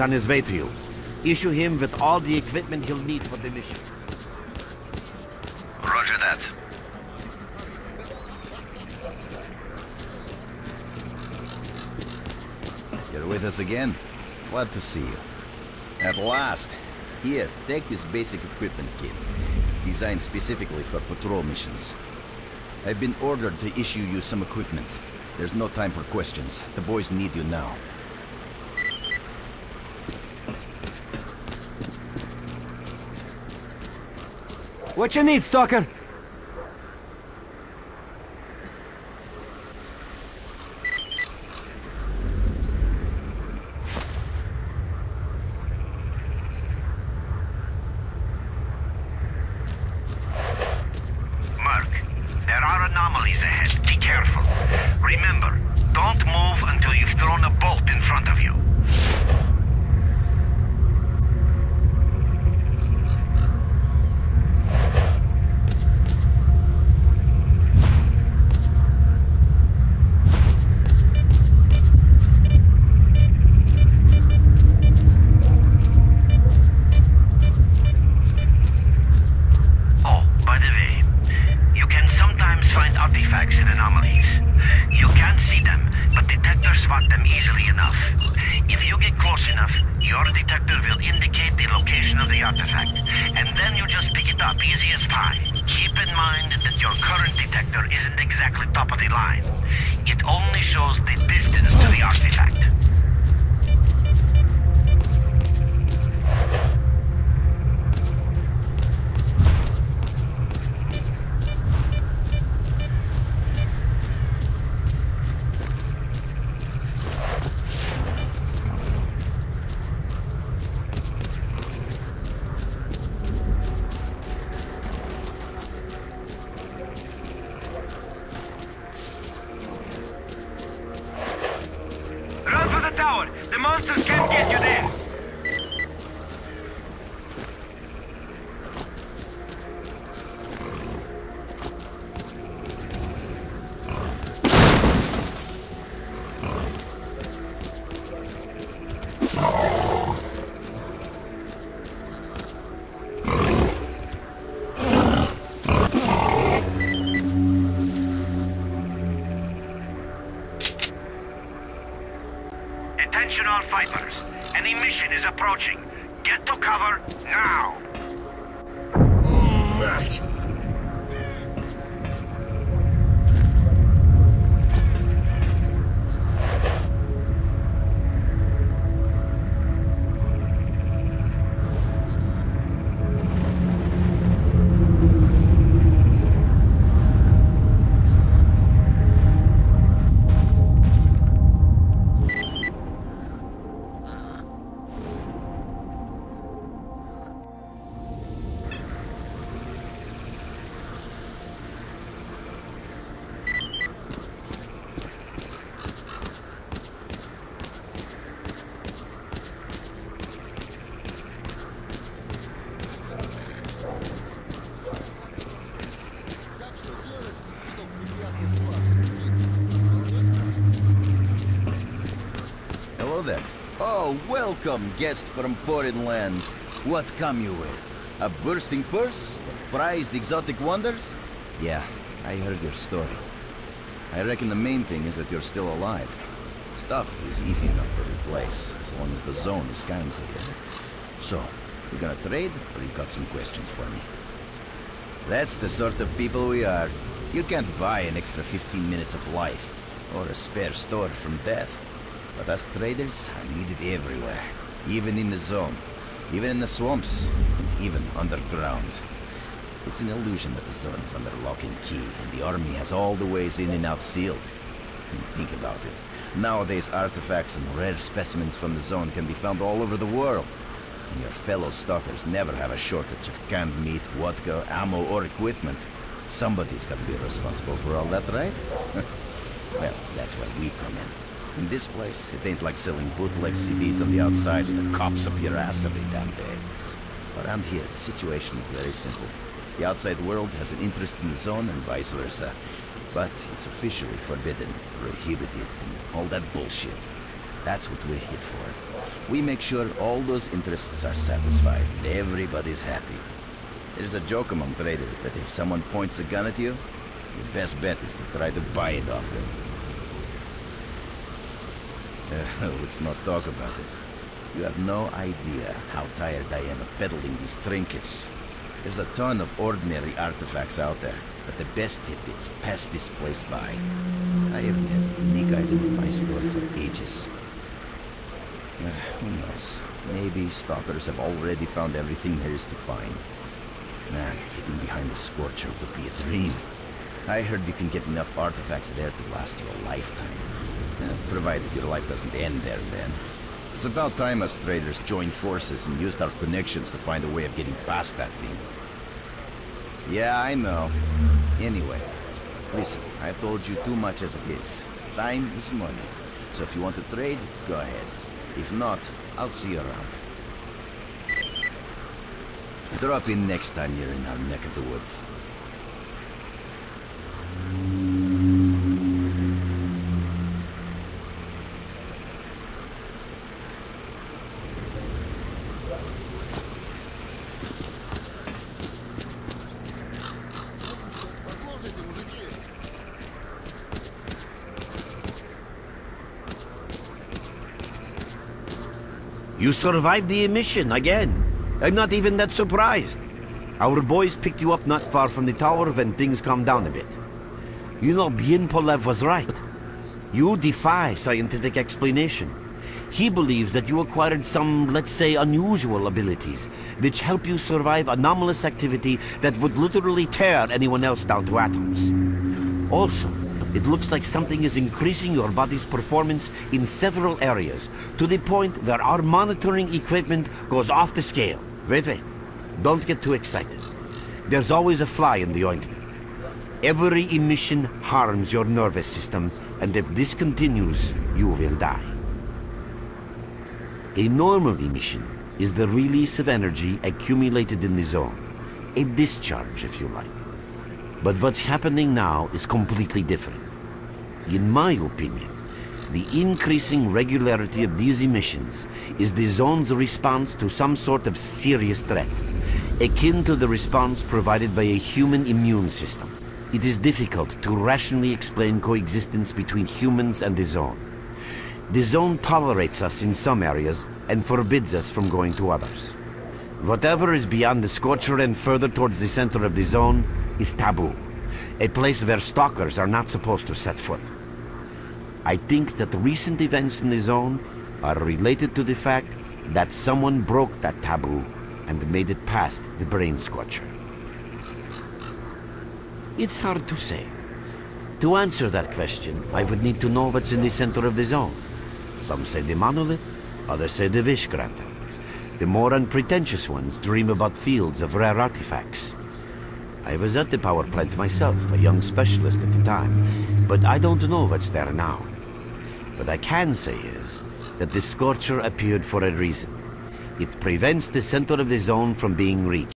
is on his way to you. Issue him with all the equipment he'll need for the mission. Roger that. You're with us again? Glad to see you. At last. Here, take this basic equipment kit. It's designed specifically for patrol missions. I've been ordered to issue you some equipment. There's no time for questions. The boys need you now. What you need, Stalker? There are anomalies ahead. Be careful. Remember, don't move until you've thrown a bolt in front of you. Artifacts and anomalies. You can't see them, but detectors spot them easily enough. If you get close enough, your detector will indicate the location of the artifact, and then you just pick it up easy as pie. Keep in mind that your current detector isn't exactly top of the line. It only shows the distance to the artifact. The monsters can't get you there! Attention all fighters. Any mission is approaching. Get to cover now. Right. Hello there. Oh, welcome, guest from foreign lands. What come you with? A bursting purse? Prized exotic wonders? Yeah, I heard your story. I reckon the main thing is that you're still alive. Stuff is easy enough to replace, as long as the zone is kind to you. So, we gonna trade, or you got some questions for me? That's the sort of people we are. You can't buy an extra 15 minutes of life, or a spare store from death. But us traders are needed everywhere, even in the zone, even in the swamps, and even underground. It's an illusion that the zone is under lock and key, and the army has all the ways in and out sealed. Think about it. Nowadays, artifacts and rare specimens from the zone can be found all over the world. And your fellow stalkers never have a shortage of canned meat, vodka, ammo, or equipment. Somebody's got to be responsible for all that, right? Well, that's where we come in. In this place, it ain't like selling bootleg CDs on the outside with the cops up your ass every damn day. Around here, the situation is very simple. The outside world has an interest in the zone and vice versa. But it's officially forbidden, prohibited, and all that bullshit. That's what we're here for. We make sure all those interests are satisfied and everybody's happy. There's a joke among traders that if someone points a gun at you, your best bet is to try to buy it off them. Let's not talk about it. You have no idea how tired I am of peddling these trinkets. There's a ton of ordinary artifacts out there, but the best tidbits pass this place by. I haven't had a unique item in my store for ages. Who knows? Maybe stalkers have already found everything there is to find. Man, getting behind the Scorcher would be a dream. I heard you can get enough artifacts there to last you a lifetime. Provided your life doesn't end there and then. It's about time us traders joined forces and used our connections to find a way of getting past that thing. Yeah, I know. Anyway, listen, I've told you too much as it is. Time is money. So if you want to trade, go ahead. If not, I'll see you around. Drop in next time you're in our neck of the woods. You survived the emission again. I'm not even that surprised. Our boys picked you up not far from the tower when things calmed down a bit. You know, Polev was right. You defy scientific explanation. He believes that you acquired some, let's say, unusual abilities, which help you survive anomalous activity that would literally tear anyone else down to atoms. Also, it looks like something is increasing your body's performance in several areas, to the point where our monitoring equipment goes off the scale. Wait, don't get too excited. There's always a fly in the ointment. Every emission harms your nervous system, and if this continues, you will die. A normal emission is the release of energy accumulated in the zone. A discharge, if you like. But what's happening now is completely different. In my opinion, the increasing regularity of these emissions is the zone's response to some sort of serious threat, akin to the response provided by a human immune system. It is difficult to rationally explain coexistence between humans and the zone. The zone tolerates us in some areas and forbids us from going to others. Whatever is beyond the Scorcher and further towards the center of the zone is taboo, a place where stalkers are not supposed to set foot. I think that recent events in the zone are related to the fact that someone broke that taboo and made it past the brain Scorcher. It's hard to say. To answer that question, I would need to know what's in the center of the zone. Some say the monolith, others say the wish granter. The more unpretentious ones dream about fields of rare artifacts. I was at the power plant myself, a young specialist at the time, but I don't know what's there now. What I can say is that the Scorcher appeared for a reason. It prevents the center of the zone from being reached.